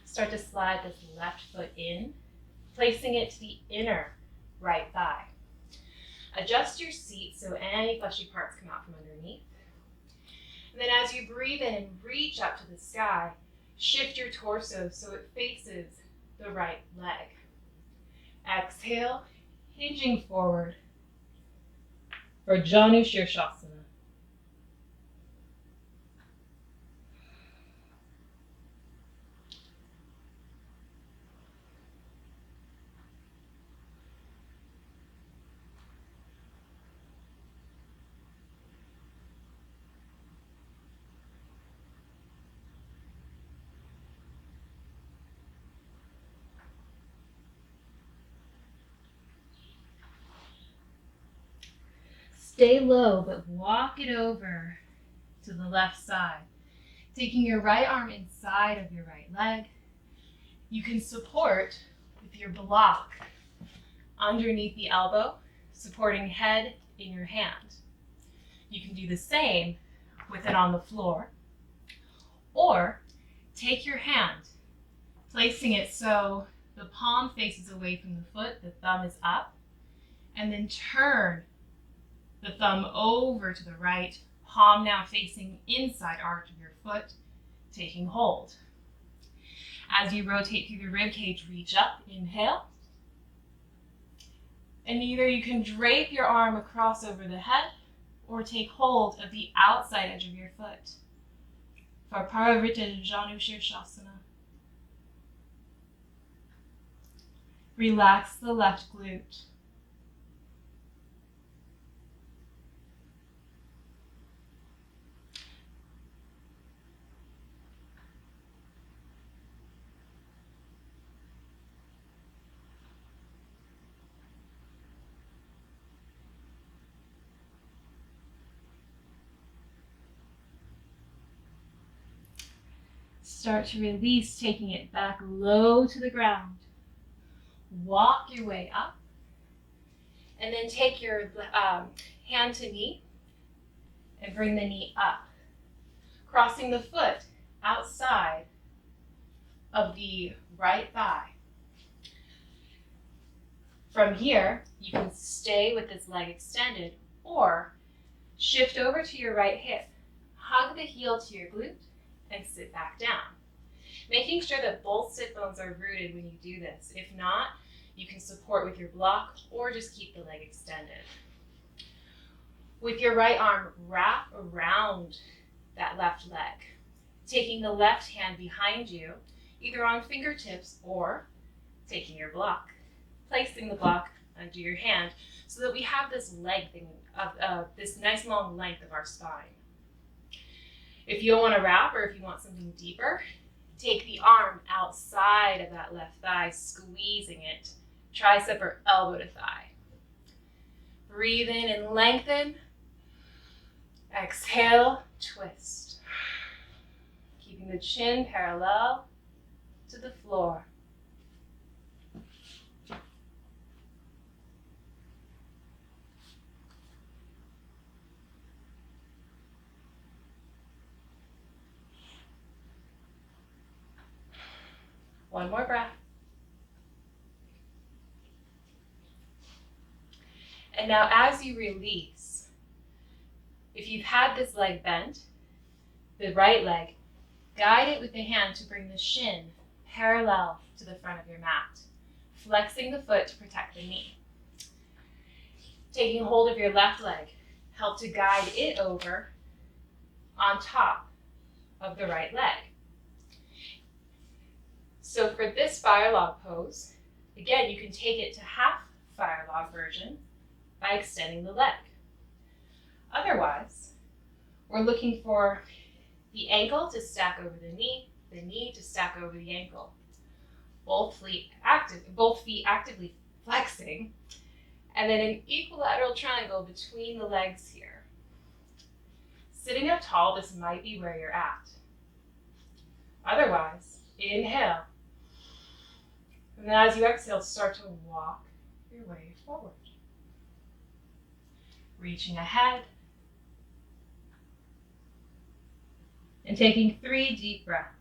Start to slide this left foot in, placing it to the inner right thigh. Adjust your seat so any fleshy parts come out from underneath. And then as you breathe in and reach up to the sky, shift your torso so it faces the right leg. Exhale, hinging forward for Janu Shirshasana. Stay low, but walk it over to the left side. Taking your right arm inside of your right leg. You can support with your block underneath the elbow, supporting head in your hand. You can do the same with it on the floor. Or take your hand, placing it so the palm faces away from the foot, the thumb is up, and then turn the thumb over to the right, palm now facing inside arch of your foot, taking hold. As you rotate through the rib cage, reach up, inhale. And either you can drape your arm across over the head or take hold of the outside edge of your foot for Parivrtta Janu Shirshasana. Relax the left glute. Start to release, taking it back low to the ground. Walk your way up. And then take your hand to knee and bring the knee up. Crossing the foot outside of the right thigh. From here, you can stay with this leg extended or shift over to your right hip. Hug the heel to your glute and sit back down. Making sure that both sit bones are rooted when you do this. If not, you can support with your block or just keep the leg extended. With your right arm, wrap around that left leg, taking the left hand behind you, either on fingertips or taking your block, placing the block under your hand so that we have this leg thing of this nice long length of our spine. If you don't want to wrap or if you want something deeper, take the arm outside of that left thigh, squeezing it, tricep or elbow to thigh. Breathe in and lengthen. Exhale, twist. Keeping the chin parallel to the floor. One more breath. And now as you release, if you've had this leg bent, the right leg, guide it with the hand to bring the shin parallel to the front of your mat, flexing the foot to protect the knee. Taking hold of your left leg, help to guide it over on top of the right leg. So for this fire log pose, again, you can take it to half fire log version by extending the leg. Otherwise, we're looking for the ankle to stack over the knee to stack over the ankle. Both feet actively flexing, and then an equilateral triangle between the legs here. Sitting up tall, this might be where you're at. Otherwise, inhale. And then as you exhale, start to walk your way forward. Reaching ahead. And taking 3 deep breaths.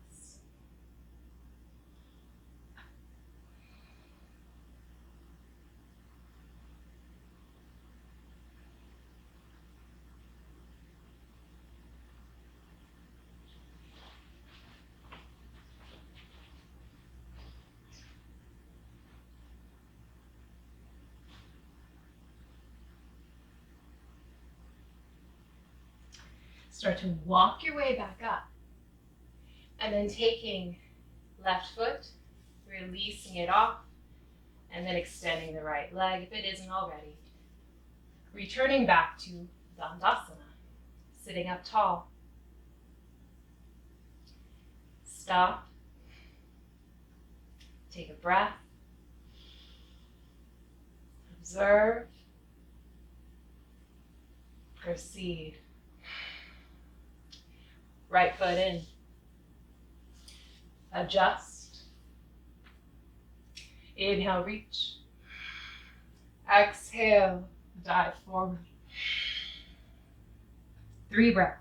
Start to walk your way back up. And then taking left foot, releasing it off, and then extending the right leg if it isn't already. Returning back to Dandasana, sitting up tall. Stop. Take a breath. Observe. Proceed. Right foot in. Adjust. Inhale, reach. Exhale, dive forward. 3 breaths.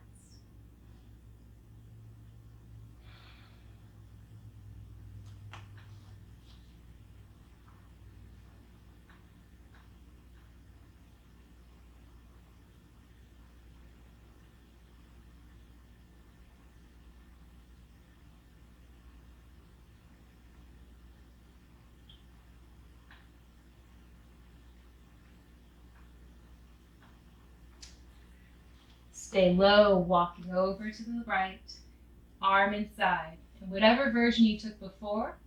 Stay low, walking over to the right, arm inside. And whatever version you took before,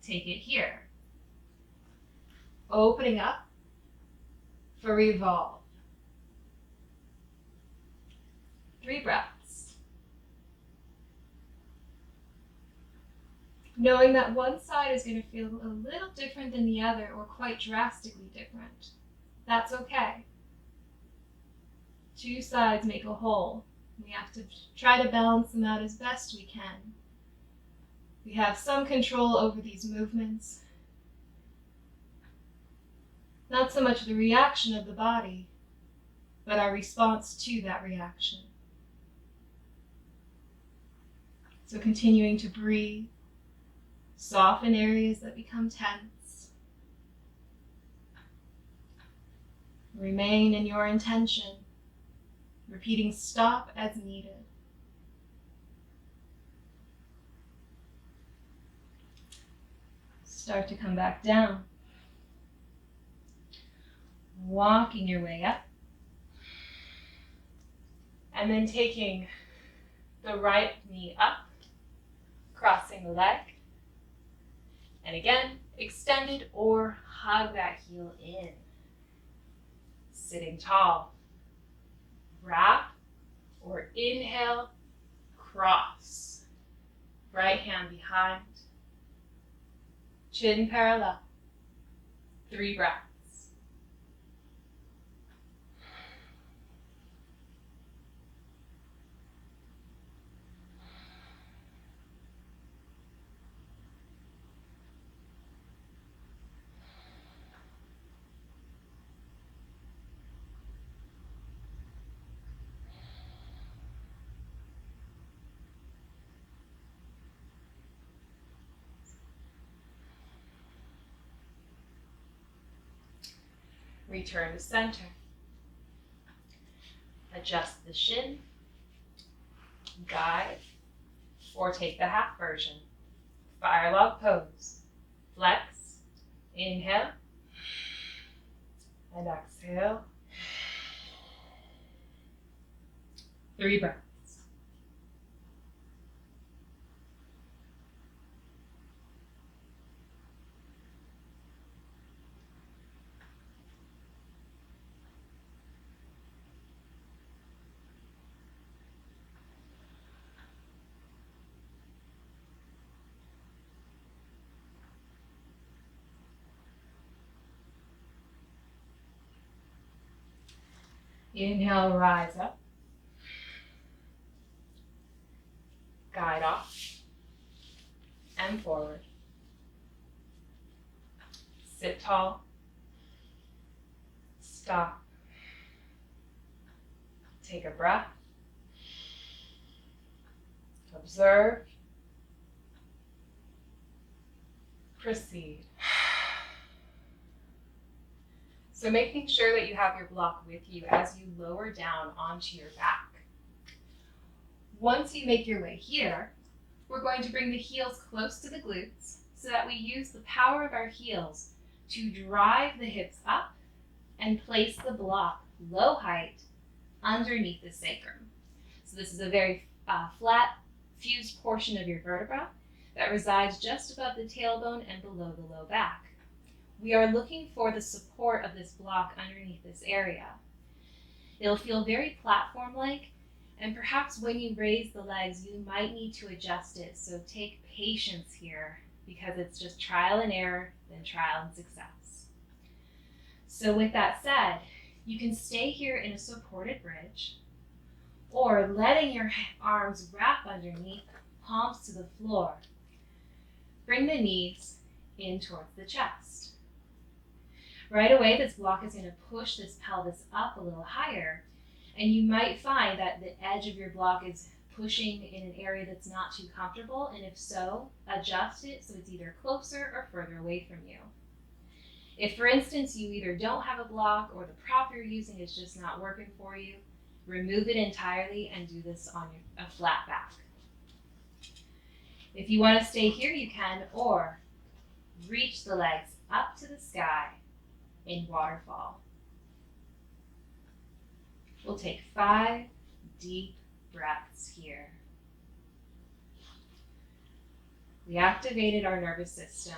take it here. Opening up for revolve. 3 breaths. Knowing that one side is going to feel a little different than the other, or quite drastically different. That's okay. 2 sides make a whole. We have to try to balance them out as best we can. We have some control over these movements. Not so much the reaction of the body, but our response to that reaction. So continuing to breathe, soften areas that become tense. Remain in your intention, repeating stop as needed. Start to come back down. Walking your way up. And then taking the right knee up, crossing the leg. And again, extended or hug that heel in. Sitting tall. Wrap or inhale, cross. Right hand behind. Chin parallel. 3 breaths. Return to center. Adjust the shin, guide, or take the half version. Fire log pose. Flex, inhale, and exhale. 3 breaths. Inhale, rise up. Guide off and forward. Sit tall. Stop. Take a breath. Observe. Proceed. So making sure that you have your block with you as you lower down onto your back. Once you make your way here, we're going to bring the heels close to the glutes so that we use the power of our heels to drive the hips up and place the block low height underneath the sacrum. So this is a very flat, fused portion of your vertebra that resides just above the tailbone and below the low back. We are looking for the support of this block underneath this area. It'll feel very platform-like, and perhaps when you raise the legs, you might need to adjust it. So take patience here, because it's just trial and error, then trial and success. So with that said, you can stay here in a supported bridge, or letting your arms wrap underneath, palms to the floor. Bring the knees in towards the chest. Right away, this block is going to push this pelvis up a little higher, and you might find that the edge of your block is pushing in an area that's not too comfortable, and if so, adjust it so it's either closer or further away from you. If, for instance, you either don't have a block or the prop you're using is just not working for you, remove it entirely and do this on a flat back. If you want to stay here, you can, or reach the legs up to the sky in waterfall. We'll take 5 deep breaths here. We activated our nervous system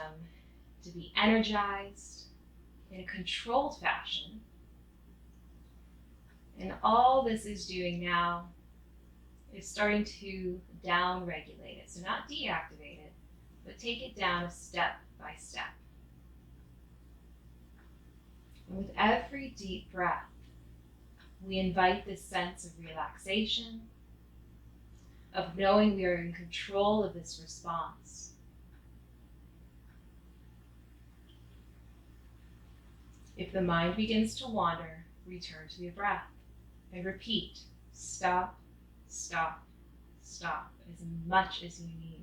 to be energized, in a controlled fashion. And all this is doing now is starting to down-regulate it. So not deactivate it, but take it down a step by step. And with every deep breath, we invite this sense of relaxation, of knowing we are in control of this response. If the mind begins to wander, return to the breath and repeat, stop, stop, stop, as much as you need.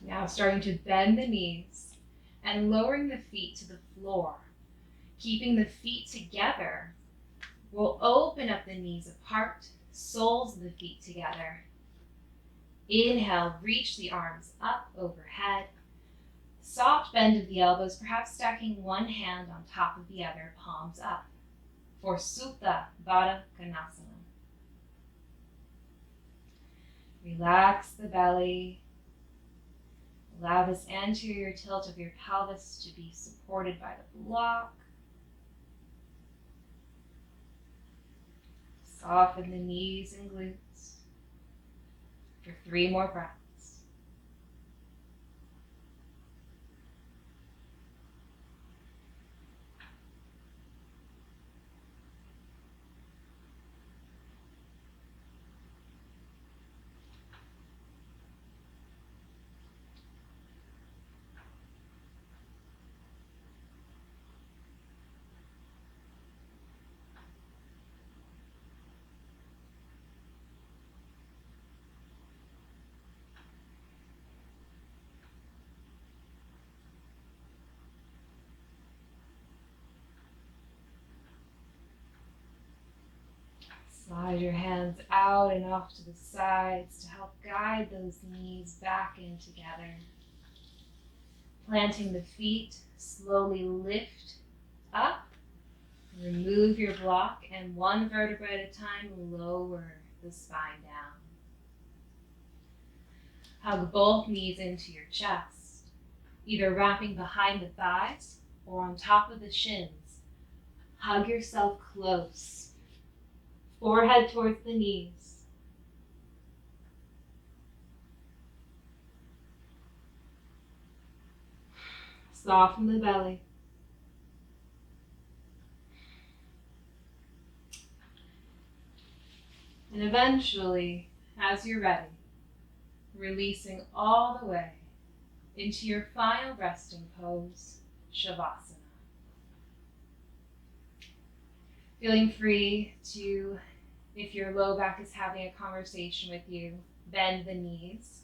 Now starting to bend the knees and lowering the feet to the floor. Keeping the feet together, we'll open up the knees apart, soles of the feet together. Inhale, reach the arms up overhead. Soft bend of the elbows, perhaps stacking one hand on top of the other, palms up. For Supta Baddha Konasana. Relax the belly. Allow this anterior tilt of your pelvis to be supported by the block. Soften the knees and glutes for 3 more breaths. Slide your hands out and off to the sides to help guide those knees back in together. Planting the feet, slowly lift up, remove your block, and 1 vertebra at a time, lower the spine down. Hug both knees into your chest, either wrapping behind the thighs or on top of the shins. Hug yourself close. Forehead towards the knees. Soften the belly. And eventually, as you're ready, releasing all the way into your final resting pose, Shavasana. Feeling free to, if your low back is having a conversation with you, bend the knees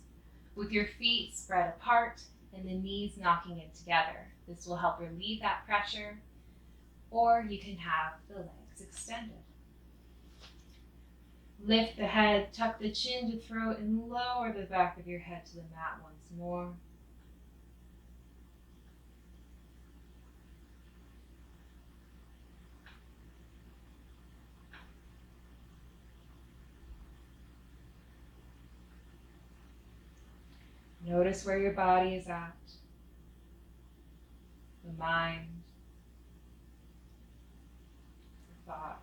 with your feet spread apart and the knees knocking in together. This will help relieve that pressure, or you can have the legs extended. Lift the head, tuck the chin to throat, and lower the back of your head to the mat once more. Notice where your body is at, the mind, the thoughts.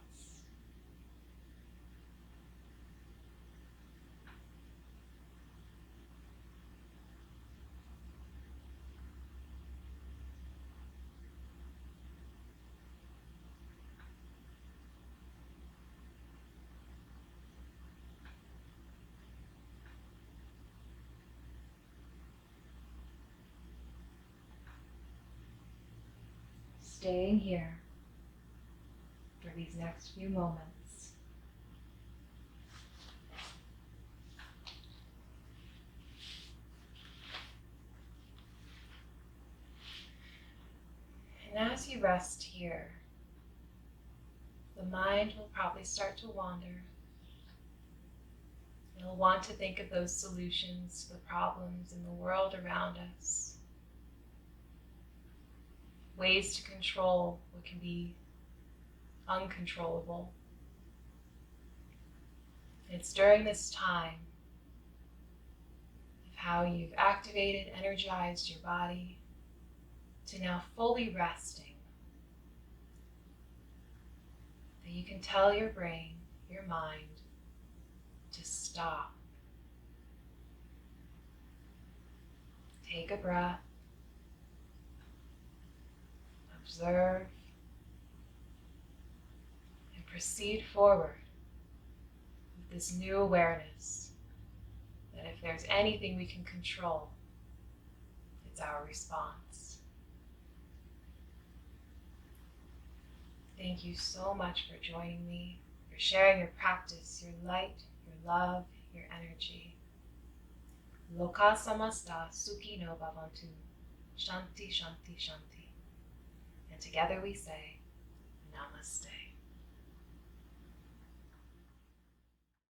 Staying here for these next few moments. And as you rest here, the mind will probably start to wander. It'll want to think of those solutions to the problems in the world around us. Ways to control what can be uncontrollable. It's during this time of how you've activated, energized your body to now fully resting, that you can tell your brain, your mind, to stop. Take a breath, observe, and proceed forward with this new awareness that if there's anything we can control, it's our response. Thank you so much for joining me, for sharing your practice, your light, your love, your energy. Loka samasta sukhi no bhavantu. Shanti, shanti, shanti. And together we say, Namaste.